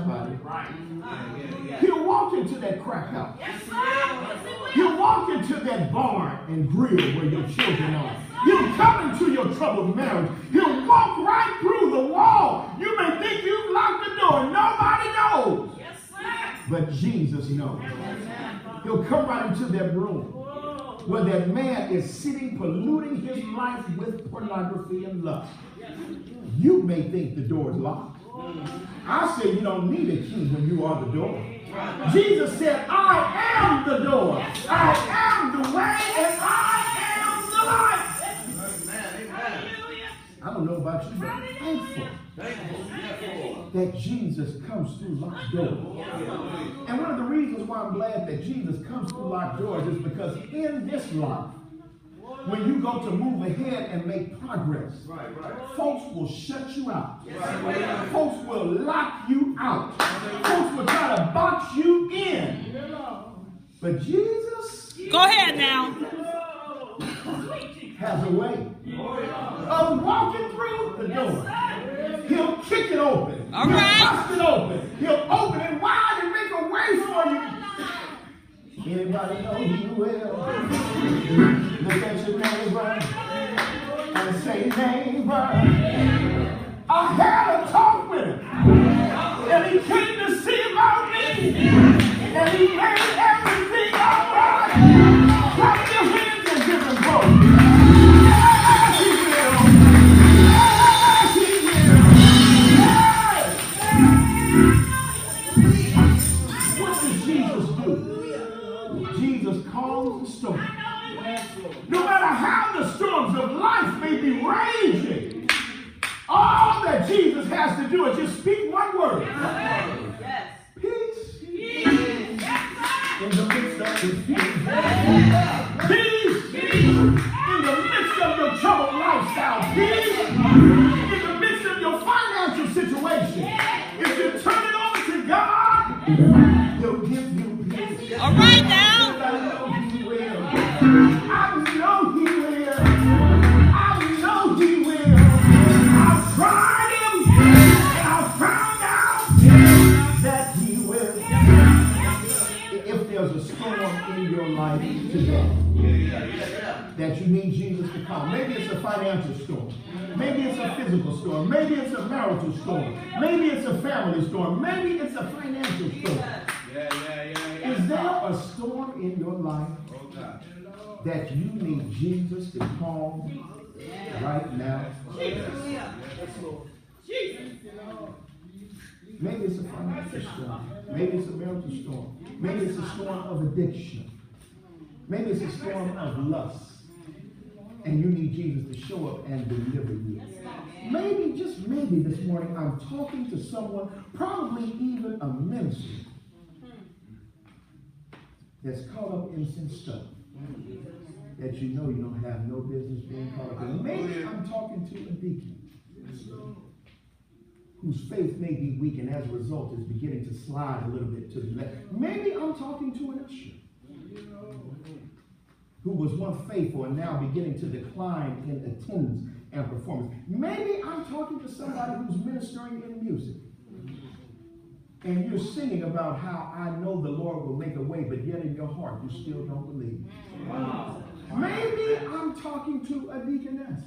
somebody. He'll walk into that crack house. He'll walk into that barn and grill where your children are. He'll come into your troubled marriage. He'll walk right through the wall. You may think you've locked the door. Nobody knows. But Jesus knows. He'll come right into that room where that man is sitting polluting his life with pornography and lust. You may think the door is locked. I say you don't need a key when you are the door. Jesus said, I am the door. I am the way and I am the life. I don't know about you, but I'm thankful that Jesus comes through locked doors. And one of the reasons why I'm glad that Jesus comes through locked doors is because in this life, when you go to move ahead and make progress, folks will shut you out. Folks will lock you out. Folks will try to box you in. But Jesus, go ahead now, has a way of walking through the door. He'll kick it open. All He'll right. bust it open. He'll open it wide and make a way for you. Anybody know he will? Look at your neighbor and say, neighbor, I had a talk with him. And he came to see about me. And he made everything all right. Clap your hands and give him glory. Yes, he will. Yes, he will. Yes. What does Jesus do? Jesus calms the storm. No matter how the storms of life may be raging, all that Jesus has to do is just speak one word. Peace. In the midst of confusion. Peace. In the midst of your troubled lifestyle. Peace. In the midst of your financial situation. If you turn it over to God, He'll give you peace. all right now. I know He will. I know He will. I know He will. I've tried Him and I've found out that He will. If there's a storm in your life today that you need Jesus to come, maybe it's a financial storm, maybe it's a physical storm, maybe it's a marital storm, maybe it's a family storm, maybe it's a financial storm. Is there a storm in your life that you need Jesus to calm right now? Maybe it's a financial storm. Maybe it's a marital storm. Maybe it's a storm of addiction. Maybe it's a storm of lust. And you need Jesus to show up and deliver you. Maybe, just maybe this morning, I'm talking to someone, probably even a minister, that's caught up in some stuff that you know you don't have no business being caught up in. Maybe I'm talking to a deacon whose faith may be weak and as a result is beginning to slide a little bit to the left. Maybe I'm talking to an usher who was once faithful and now beginning to decline in attendance and performance. Maybe I'm talking to somebody who's ministering in music. And you're singing about how I know the Lord will make a way, but yet in your heart you still don't believe. Wow. Maybe I'm talking to a deaconess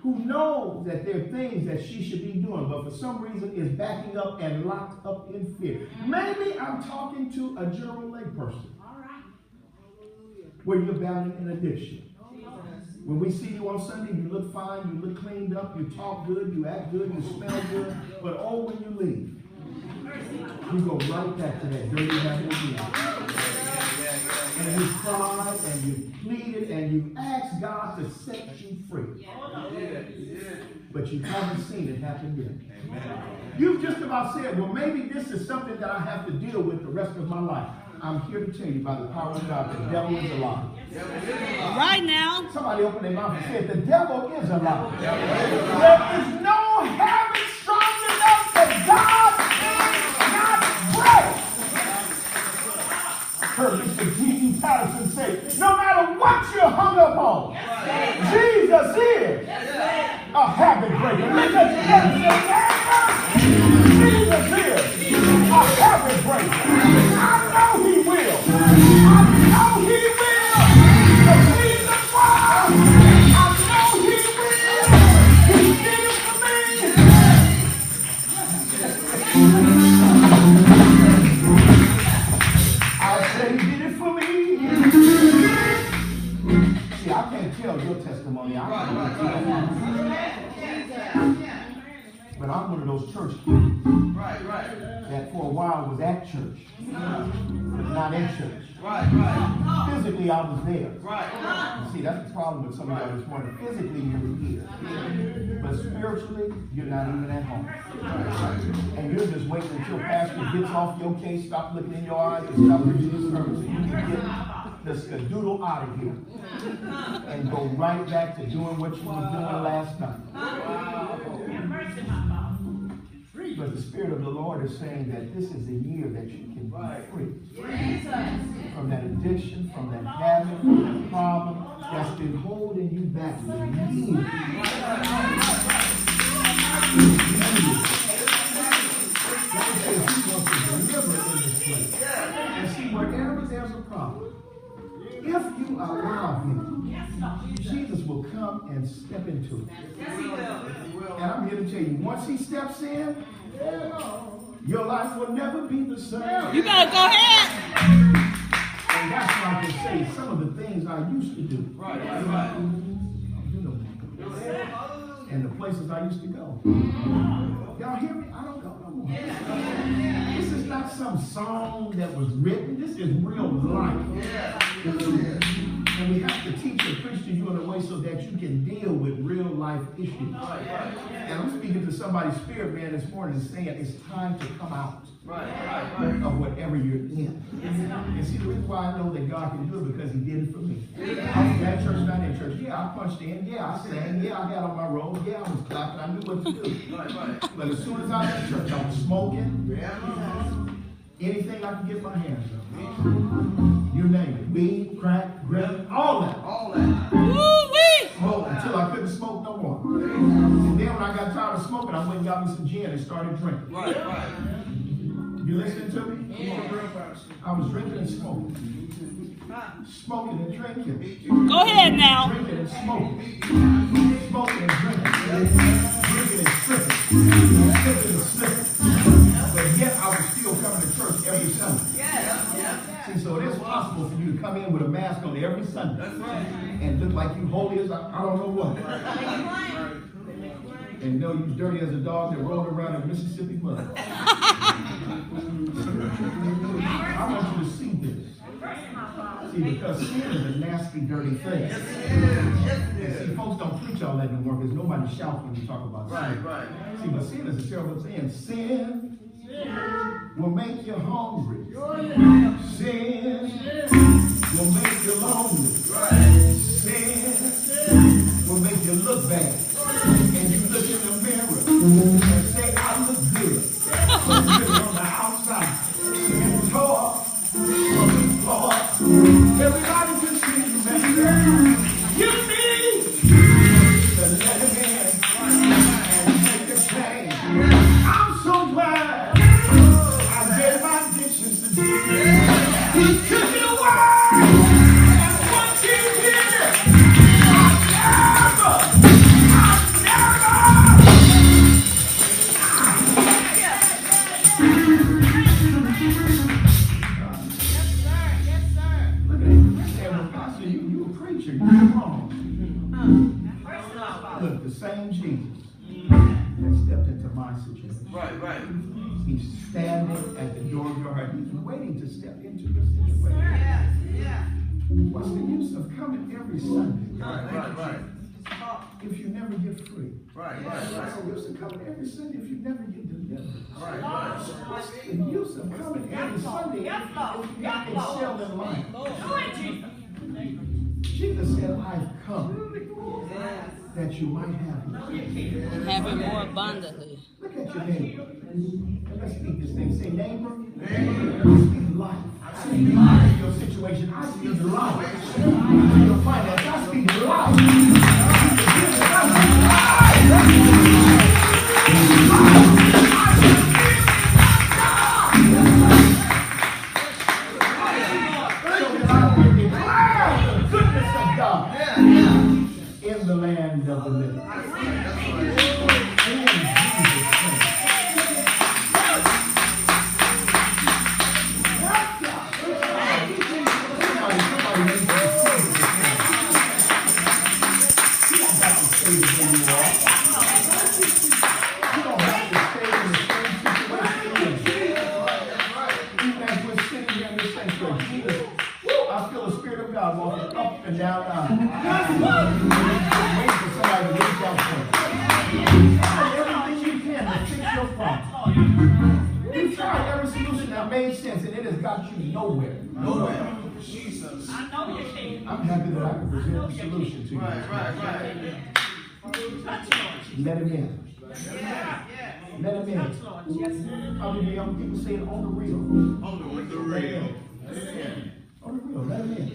who knows that there are things that she should be doing, but for some reason is backing up and locked up in fear. Maybe I'm talking to a general lay person where you're battling an addiction. When we see you on Sunday, you look fine, you look cleaned up, you talk good, you act good, you smell good, but oh, when you leave, you go right back to that dirty habit again. And you cried and you pleaded and you asked God to set you free. But you haven't seen it happen yet. You've just about said, well, maybe this is something that I have to deal with the rest of my life. I'm here to tell you by the power of God, the devil is a lie. Right now. Somebody open their mouth and said, the devil is a lie. There is no habit strong enough that God cannot break. Heard Mr. T.D. Patterson say, no matter what you're hung up on, Jesus is. a habit breaker. Look at you and say, Jesus is a habit breaker. I know he will. I know he will. The reason why I know he will. He did it for me. I said he did it for me. See, I can't tell your testimony. I can't tell. But I'm one of those church kids that for a while was at church, but not in church. Physically, I was there. See, that's the problem with some of y'all this morning. Physically, you're here. But spiritually, you're not even at home. And you're just waiting until pastor gets off your case, stop looking in your eyes, and stop preaching his sermon so you can get the skadoodle out of here and go right back to doing what you were doing last night. But the Spirit of the Lord is saying that this is the year that you can be free from that addiction, from that habit, from that problem that's been holding you back for years. God says he wants to deliver in this place. And see, wherever there's a problem, if you allow him, Jesus will come and step into it. And I'm here to tell you, once he steps in, your life will never be the same. You better go ahead. And that's why I can say some of the things I used to do. And the places I used to go. Y'all hear me? I don't go no more. This is not some song that was written. This is real life. And we have to teach and preach to you in a way so that you can deal with real life issues. And I'm speaking to somebody's spirit man this morning and saying it's time to come out of whatever you're in. And see, the reason why I know that God can do it because he did it for me. I was at church, not in church. Yeah, I punched in. Yeah, I sang. Yeah, I got on my robe. Yeah, I was clapping. I knew what to do. But as soon as I left church, I was smoking. Anything I could get my hands on. You name it. Weed, crack, grape, all that. Smoke until I couldn't smoke no more. And then when I got tired of smoking, I went and got me some gin and started drinking. You listening to me? I was drinking and smoking. Smoking and drinking. Go ahead now. Drinking and smoking. Smoking and drinking. Drinking and slipping. Slipping and slipping. But yet I was still coming to church every Sunday. See, so it is possible for you to come in with a mask on every Sunday and look like you holy as I don't know what. And know you dirty as a dog that rolled around in Mississippi mud. I want you to see this. See, because sin is a nasty, dirty thing. And see, folks don't preach all that anymore because nobody shouts when you talk about sin. See, but sin is a terrible thing. Sin will make you hungry. Sin will make you lonely. Sin will make you look bad. And you look in the mirror and say, I look good. But you're on the outside. And tore from the floor. Everybody can see you, man. You need to let him in and take a change. I'm so glad I gave my dishes to do. He took it away. And once he did it, I never. Look, the same Jesus that stepped into my situation. He's standing at the door of your heart. He's waiting to step into your situation. What's the use of coming every Sunday? If you never get free. What's the use of coming every Sunday if you never get delivered? What's the use of coming every Sunday if you not excel in life? Jesus said, I've come that you might have it. Have it more abundantly. Look at your neighbor. And let's speak this thing. Say, neighbor, I speak life. I speak life in your situation. I speak life in your finance. I speak life. I speak life. that I will declare the goodness of God in the land of the living. In Jesus' name. Somebody needs to receive it this morning. You don't have to stay where you are. You don't have to stay in the same situation. Even as we're sitting here in this sanctuary, Jesus, I feel the Spirit of God walking up and down the aisle. Waiting for somebody to reach out to him. Try everything you can to fix your problem. You've tried every solution that made sense, and it has got you nowhere. Nowhere. Jesus. I know you can. I'm happy that I can present the solution to you. Right. Let him in. Let him in. How many young people say it on the real? On the real. On the real. Let him in.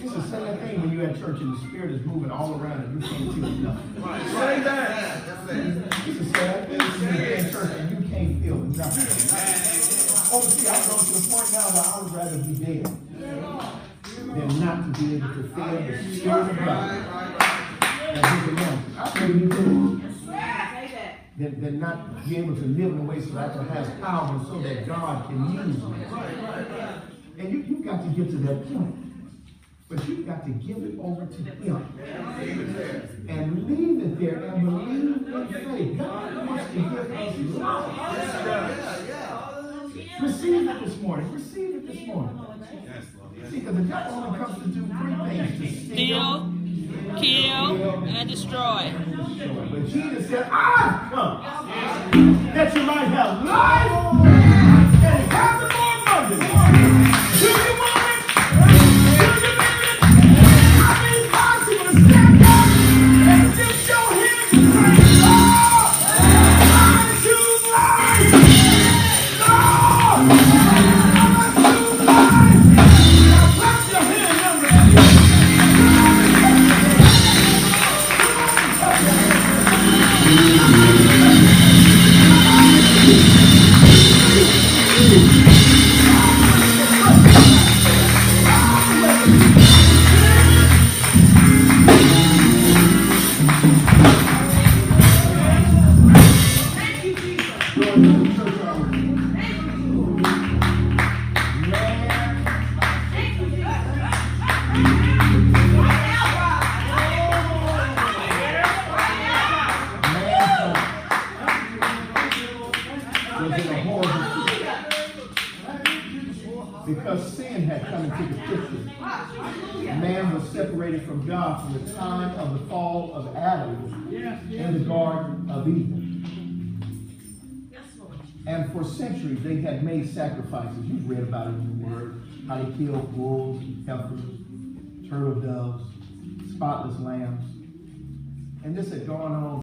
It's the same thing when you're at church and the Spirit is moving all around and you can't feel nothing. Say that. It's the same thing when you're in church and you can't feel nothing. Oh, see, I've grown to the point now where I would rather be dead than not to be able to feel the Spirit of God and His anointing. I'd rather be dead than not be able to live in a way so that I can have power and so that God can use me. And you've got to get to that point. But you've got to give it over to Him. And leave it there and believe in faith. God wants to give us life. Receive it this morning. Receive it this morning. See, because the devil only comes to do three things: to steal, kill, and destroy. But Jesus said, I've come that you might have life and have it more abundantly. Do you want it? Do you need it? I mean, possible to stand up and lift your hands and say, Lord, I choose life. Lord, I choose life. Now clap your hands, young man. Because sin had come into the picture. Man was separated from God from the time of the fall of Adam in the Garden of Eden. And for centuries, they had made sacrifices. You've read about it in the Word. How they killed bulls, heifers, turtle doves, spotless lambs. And this had gone on